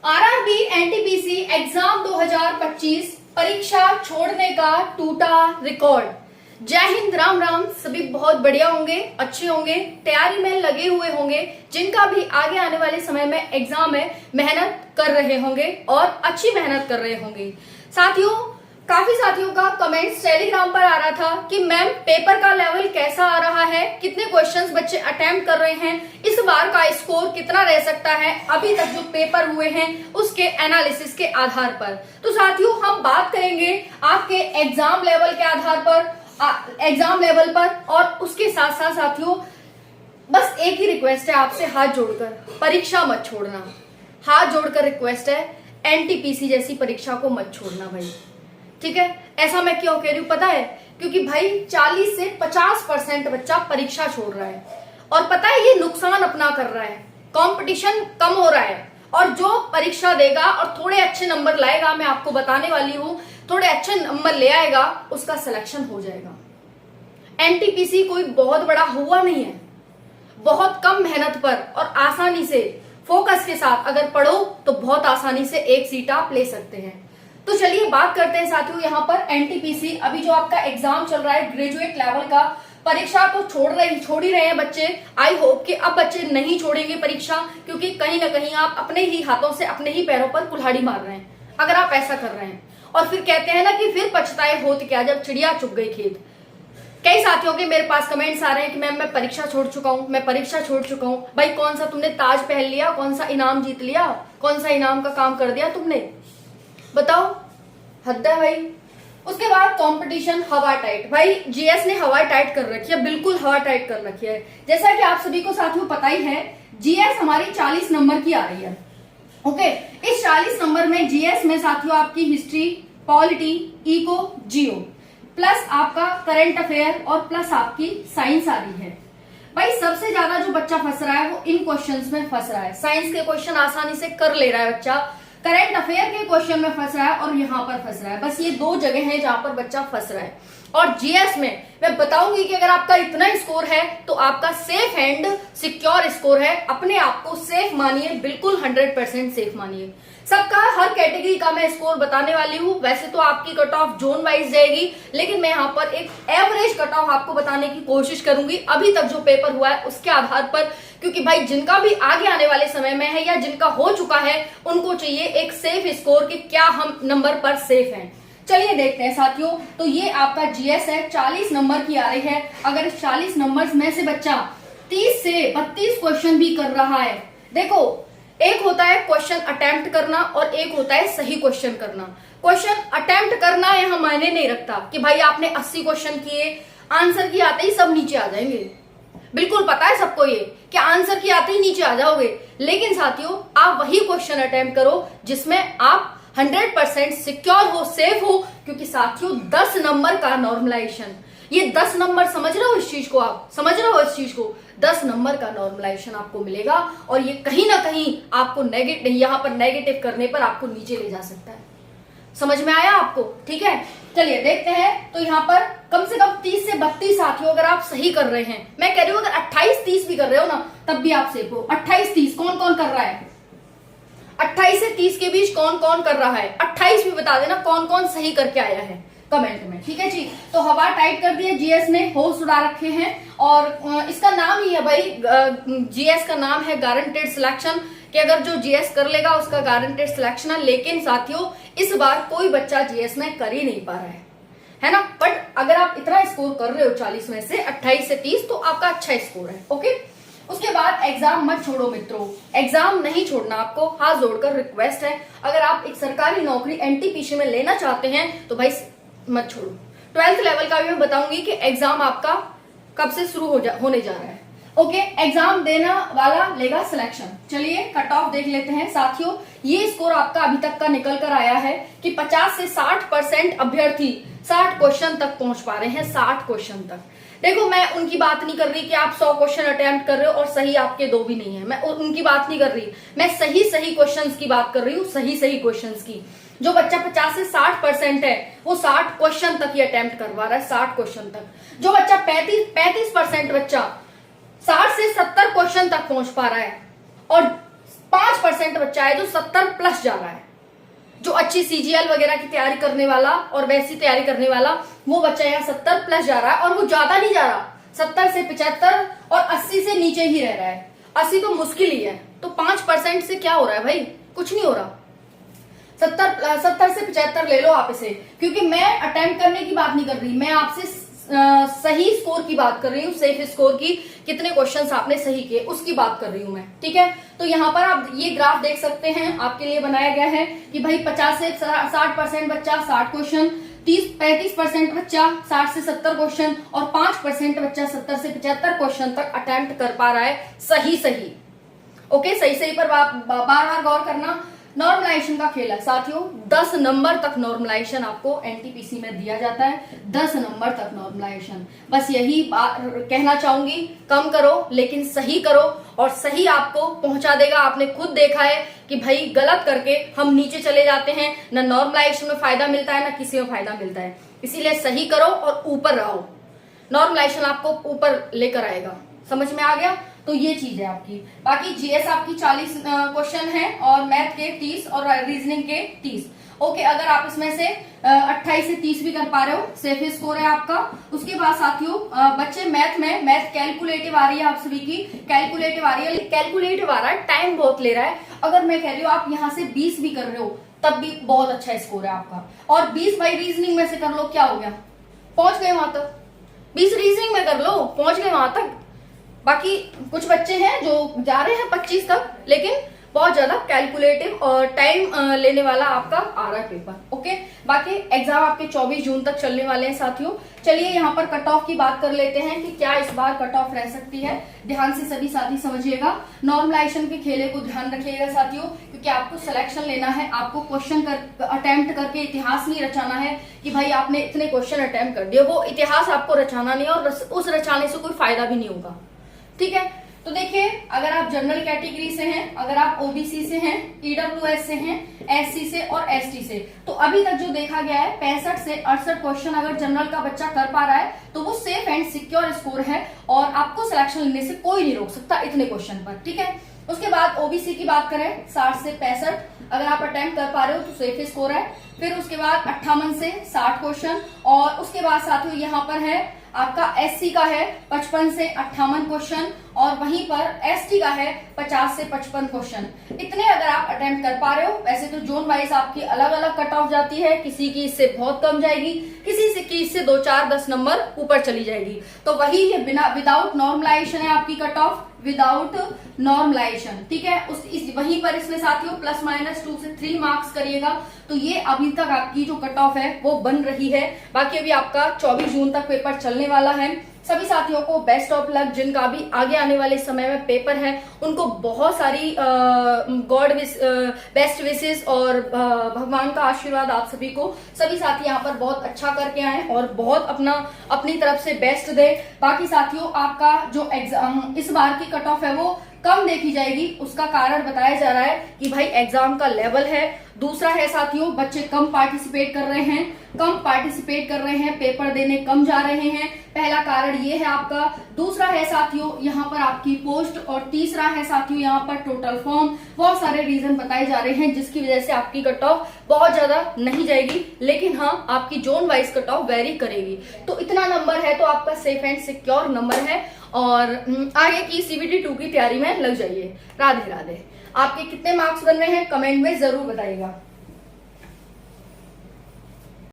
RRB NTPC exam 2025 परीक्षा छोड़ने का टूटा रिकॉर्ड। जय हिंद, राम राम। सभी बहुत बढ़िया होंगे, अच्छे होंगे, तैयारी में लगे हुए होंगे। जिनका भी आगे आने वाले समय में एग्जाम है, मेहनत कर रहे होंगे और अच्छी मेहनत कर रहे होंगे। साथियों, काफी साथियों का कमेंट्स टेलीग्राम पर आ रहा था कि मैम पेपर का लेवल कैसा आ रहा है, कितने क्वेश्चंस बच्चे अटेम्प्ट कर रहे हैं, इस बार का स्कोर कितना रह सकता है अभी तक जो पेपर हुए हैं उसके एनालिसिस के आधार पर। तो साथियों, हम बात करेंगे आपके एग्जाम लेवल के आधार पर, एग्जाम लेवल पर, और उसके साथ साथ साथियों बस एक ही रिक्वेस्ट है आपसे, हाथ जोड़कर परीक्षा मत छोड़ना। हाथ जोड़कर रिक्वेस्ट है, एनटीपीसी जैसी परीक्षा को मत छोड़ना भाई, ठीक है। ऐसा मैं क्यों कह रही हूं पता है? क्योंकि भाई 40 से 50% बच्चा परीक्षा छोड़ रहा है और पता है ये नुकसान अपना कर रहा है। कंपटीशन कम हो रहा है और जो परीक्षा देगा और थोड़े अच्छे नंबर लाएगा, मैं आपको बताने वाली हूं, थोड़े अच्छे नंबर ले आएगा, उसका सिलेक्शन हो जाएगा। एनटीपीसी कोई बहुत बड़ा हुआ नहीं है। बहुत कम मेहनत पर और आसानी से फोकस के साथ अगर पढ़ो तो बहुत आसानी से एक सीट आप ले सकते हैं। तो चलिए बात करते हैं साथियों, यहाँ पर एनटीपीसी अभी जो आपका एग्जाम चल रहा है ग्रेजुएट लेवल का, परीक्षा तो छोड़ ही रहे हैं बच्चे। आई होप कि अब बच्चे नहीं छोड़ेंगे परीक्षा, क्योंकि कहीं ना कहीं आप अपने ही हाथों से अपने ही पैरों पर कुल्हाड़ी मार रहे हैं अगर आप ऐसा कर रहे हैं। और फिर कहते हैं ना कि फिर पछताए होत क्या जब चिड़िया चुग गई खेत। कई साथियों के मेरे पास कमेंट्स आ रहे हैं कि मैम मैं परीक्षा छोड़ चुका हूं, मैं परीक्षा छोड़ चुका हूं। भाई कौन सा तुमने ताज पहन लिया, कौन सा इनाम जीत लिया, कौन सा इनाम का काम कर दिया तुमने, बताओ? हद है भाई। उसके बाद कंपटीशन हवा टाइट। भाई जीएस ने हवा टाइट कर रखी है, बिल्कुल हवा टाइट कर रखी है। जैसा कि आप सभी को साथियों पता ही है, जीएस हमारी 40 नंबर की आ रही है। ओके, इस 40 नंबर में जीएस में साथियों आपकी हिस्ट्री, पॉलिटी, इको, जियो, प्लस आपका करंट अफेयर और प्लस आपकी साइंस आ रही है। भाई सबसे ज्यादा जो बच्चा फंस रहा है वो इन क्वेश्चंस में फंस रहा है। साइंस के क्वेश्चन आसानी से कर ले रहा है बच्चा, करंट अफेयर के क्वेश्चन में फंस रहा है और यहाँ पर फंस रहा है। बस ये दो जगह हैं जहां पर बच्चा फंस रहा है। और जीएस में मैं बताऊंगी कि अगर आपका इतना स्कोर है तो आपका सेफ एंड सिक्योर स्कोर है। अपने आप को सेफ मानिए, बिल्कुल 100% सेफ मानिए। सबका हर कैटेगरी का मैं स्कोर बताने वाली हूँ। वैसे तो आपकी कट ऑफ जोन वाइज जाएगी, लेकिन मैं यहाँ पर एक एवरेज कट ऑफ आपको बताने की कोशिश करूंगी अभी तक जो पेपर हुआ है उसके आधार पर। क्योंकि भाई जिनका भी आगे आने वाले समय में है या जिनका हो चुका है, उनको चाहिए एक सेफ स्कोर कि क्या हम नंबर पर सेफ हैं। चलिए देखते हैं साथियों। तो ये आपका जीएस है, 40 नंबर की आ रही है। अगर इस 40 नंबर में से बच्चा 30 से 32 क्वेश्चन भी कर रहा है, देखो एक होता है क्वेश्चन अटेम्प्ट करना और एक होता है सही क्वेश्चन करना। क्वेश्चन अटेम्प्ट करना यहाँ मायने नहीं रखता कि भाई आपने 80 क्वेश्चन किए, आंसर की आते ही सब नीचे आ जाएंगे। बिल्कुल पता है सबको ये कि आंसर की आते ही नीचे आ जाओगे। लेकिन साथियों आप वही क्वेश्चन अटेम्प्ट करो जिसमें आप 100% सिक्योर हो, सेफ हो। क्योंकि साथियों 10 नंबर का नॉर्मलाइजेशन, ये 10 नंबर समझ रहे हो इस चीज को, आप समझ रहे हो इस चीज को, 10 नंबर का नॉर्मलाइजेशन आपको मिलेगा और ये कहीं ना कहीं आपको नेगेटिव, यहाँ पर नेगेटिव करने पर आपको नीचे ले जा सकता है। समझ में आया आपको? ठीक है, चलिए देखते हैं। तो यहाँ पर कम से कम 30 से 32 साथियों अगर आप सही कर रहे हैं, मैं कह रही हूं अगर 28-30 भी कर रहे हो ना तब भी आप सेफ हो। 28-30 कौन कौन कर रहा है? 28 से 30 के बीच कौन कौन कर रहा है? 28 भी बता देना कौन कौन सही करके आया है कमेंट में, ठीक है जी। तो हवा टाइट कर दी है जीएस ने, होश उड़ा रखे हैं और इसका नाम ही है भाई, जीएस का नाम है गारंटेड सिलेक्शन, कि अगर जो जीएस कर लेगा उसका गारंटेड सिलेक्शन है। लेकिन साथियों इस बार कोई बच्चा जीएस में कर ही नहीं पा रहा है ना। बट अगर आप इतना स्कोर कर रहे हो 40 में से 28 से 30 तो आपका अच्छा स्कोर है। ओके, उसके बाद एग्जाम मत छोड़ो मित्रों, एग्जाम नहीं छोड़ना आपको। हाथ जोड़कर रिक्वेस्ट है, अगर आप एक सरकारी नौकरी एनटीपीसी में लेना चाहते हैं तो भाई मत छोड़ो। 12th लेवल का भी मैं बताऊंगी कि एग्जाम आपका कब से शुरू होने जा रहा है। ओके, एग्जाम देना वाला लेगा सिलेक्शन। चलिए कट ऑफ देख लेते हैं साथियों। ये स्कोर आपका अभी तक का निकल कर आया है कि 50 से 60% अभ्यर्थी 60 क्वेश्चन तक पहुंच पा रहे हैं। 60 क्वेश्चन तक। देखो मैं उनकी बात नहीं कर रही कि आप 100 क्वेश्चन अटेम्प्ट कर रहे हो और सही आपके 2 भी नहीं है, मैं उनकी बात नहीं कर रही। मैं सही क्वेश्चंस की बात कर रही हूँ, सही क्वेश्चंस की। जो बच्चा 50 से 60% है वो 60 क्वेश्चन तक ही अटेम्प्ट करवा रहा है, 60 क्वेश्चन तक। जो बच्चा 35% बच्चा 60 से 70 क्वेश्चन तक पहुंच पा रहा है और 5% बच्चा है जो 70 प्लस जा रहा है, जो अच्छी सीजीएल वगैरह की तैयारी करने वाला और वैसी तैयारी करने वाला, वो बच्चा यहाँ 70 प्लस जा रहा है। और वो ज्यादा नहीं जा रहा, 70 से 75 और 80 से नीचे ही रह रहा है। 80 तो मुश्किल ही है। तो 5% से क्या हो रहा है भाई? कुछ नहीं हो रहा। 70 से 75 ले लो आप इसे, क्योंकि मैं अटेम्प्ट करने की बात नहीं कर रही, मैं आपसे सही स्कोर की बात कर रही हूँ, सेफ स्कोर की, कितने क्वेश्चंस आपने सही किए उसकी बात कर रही हूँ मैं। ठीक है, तो यहाँ पर आप ये ग्राफ देख सकते हैं, आपके लिए बनाया गया है कि भाई 50 से 60% बच्चा 60 क्वेश्चन, 35% बच्चा 60 से 70 क्वेश्चन और 5% बच्चा 70 से 75 क्वेश्चन तक अटेम्प्ट कर पा रहा है सही। ओके, सही पर बार बार गौर करना। नॉर्मलाइजेशन का खेल है साथियों, 10 नंबर तक नॉर्मलाइजेशन आपको एनटीपीसी में दिया जाता है, 10 नंबर तक नॉर्मलाइजेशन। बस यही बात कहना चाहूंगी, कम करो लेकिन सही करो, और सही आपको पहुंचा देगा। आपने खुद देखा है कि भाई गलत करके हम नीचे चले जाते हैं, ना नॉर्मलाइजेशन में फायदा मिलता है ना किसी में फायदा मिलता है। इसीलिए सही करो और ऊपर रहो, नॉर्मलाइजेशन आपको ऊपर लेकर आएगा। समझ में आ गया? तो ये चीज है आपकी। बाकी जीएस आपकी 40 क्वेश्चन है और मैथ के 30 और रीजनिंग के 30। ओके, अगर आप इसमें से 28 से 30 भी कर पा रहे हो, सेफ स्कोर है आपका। उसके बाद साथियों बच्चे मैथ कैलकुलेटिव आ रही है, आप सभी की कैलकुलेटिव आ रही है, कैलकुलेटिव आ रहा है, टाइम बहुत ले रहा है। अगर मैं कह रही हूँ आप यहाँ से 20 भी कर रहे हो तब भी बहुत अच्छा स्कोर है आपका। और 20 बाई रीजनिंग में से कर लो, क्या हो गया? पहुंच गए वहां तक। 20 रीजनिंग में कर लो, पहुंच गए वहां तक। बाकी कुछ बच्चे हैं जो जा रहे हैं 25 तक, लेकिन बहुत ज्यादा कैलकुलेटिव और टाइम लेने वाला आपका आ रहा है पेपर। ओके, बाकी एग्जाम आपके 24 जून तक चलने वाले हैं साथियों। चलिए यहाँ पर कट ऑफ की बात कर लेते हैं कि क्या इस बार कट ऑफ रह सकती है। ध्यान से सभी साथी समझिएगा, नॉर्मलाइजेशन के खेले को ध्यान रखिएगा साथियों, क्योंकि आपको सिलेक्शन लेना है, आपको क्वेश्चन अटेम्प्ट करके इतिहास नहीं रचाना है कि भाई आपने इतने क्वेश्चन अटेम्प्ट कर दिए। वो इतिहास आपको रचाना नहीं है और उस रचाने से कोई फायदा भी नहीं होगा। ठीक है, तो देखिए, अगर आप जनरल कैटेगरी से हैं, अगर आप ओबीसी से हैं, ईडब्ल्यूएस से हैं, एससी से और एसटी से, तो अभी तक जो देखा गया है 65 से 68 क्वेश्चन अगर जनरल का बच्चा कर पा रहा है तो वो सेफ एंड सिक्योर स्कोर है और आपको सिलेक्शन लेने से कोई नहीं रोक सकता इतने क्वेश्चन पर। ठीक है, उसके बाद ओबीसी की बात करें, 60 से 65 अगर आप अटेम्प्ट कर पा रहे हो तो सेफ स्कोर है। फिर उसके बाद 58 से 60 क्वेश्चन, और उसके बाद साथियों यहाँ पर है आपका एससी का है 55 से 58 क्वेश्चन, और वहीं पर एसटी का है 50 से 55 क्वेश्चन। इतने अगर आप अटेम्प्ट कर पा रहे हो, वैसे तो जोन वाइज आपकी अलग अलग कट ऑफ जाती है, किसी की इससे बहुत कम जाएगी, किसी से की इससे 2, 4, 10 नंबर ऊपर चली जाएगी। तो वही ये बिना विदाउट नॉर्मलाइजेशन है आपकी कट ऑफ, विदाउट नॉर्मलाइजेशन। ठीक है, वहीं पर इसमें साथियों ±2 से 3 मार्क्स करिएगा। तो ये अभी तक आपकी जो कट ऑफ है वो बन रही है। बाकी अभी आपका 24 जून तक पेपर चलने वाला है। सभी साथियों को बेस्ट ऑफ लक। जिनका भी आगे आने वाले समय में पेपर है उनको बहुत सारी गॉड बेस्ट विशेस और भगवान का आशीर्वाद आप सभी को। सभी साथी यहाँ पर बहुत अच्छा करके आए और बहुत अपनी तरफ से बेस्ट दे। बाकी साथियों आपका जो एग्जाम इस बार की कट ऑफ है वो कम देखी जाएगी, उसका कारण बताया जा रहा है कि भाई एग्जाम का लेवल है। दूसरा है साथियों बच्चे कम पार्टिसिपेट कर रहे हैं, पेपर देने कम जा रहे हैं। पहला कारण ये है आपका। दूसरा है साथियों यहाँ पर आपकी पोस्ट, और तीसरा है साथियों यहाँ पर टोटल फॉर्म। बहुत सारे रीजन बताए जा रहे हैं जिसकी वजह से आपकी कट ऑफ बहुत ज्यादा नहीं जाएगी, लेकिन हाँ आपकी zone wise cut off very करेगी। तो इतना नंबर है तो आपका सेफ एंड सिक्योर नंबर है, और आगे की CBT 2 की तैयारी में लग जाइए। राधे राधे। आपके कितने मार्क्स बन रहे हैं कमेंट में जरूर बताइएगा।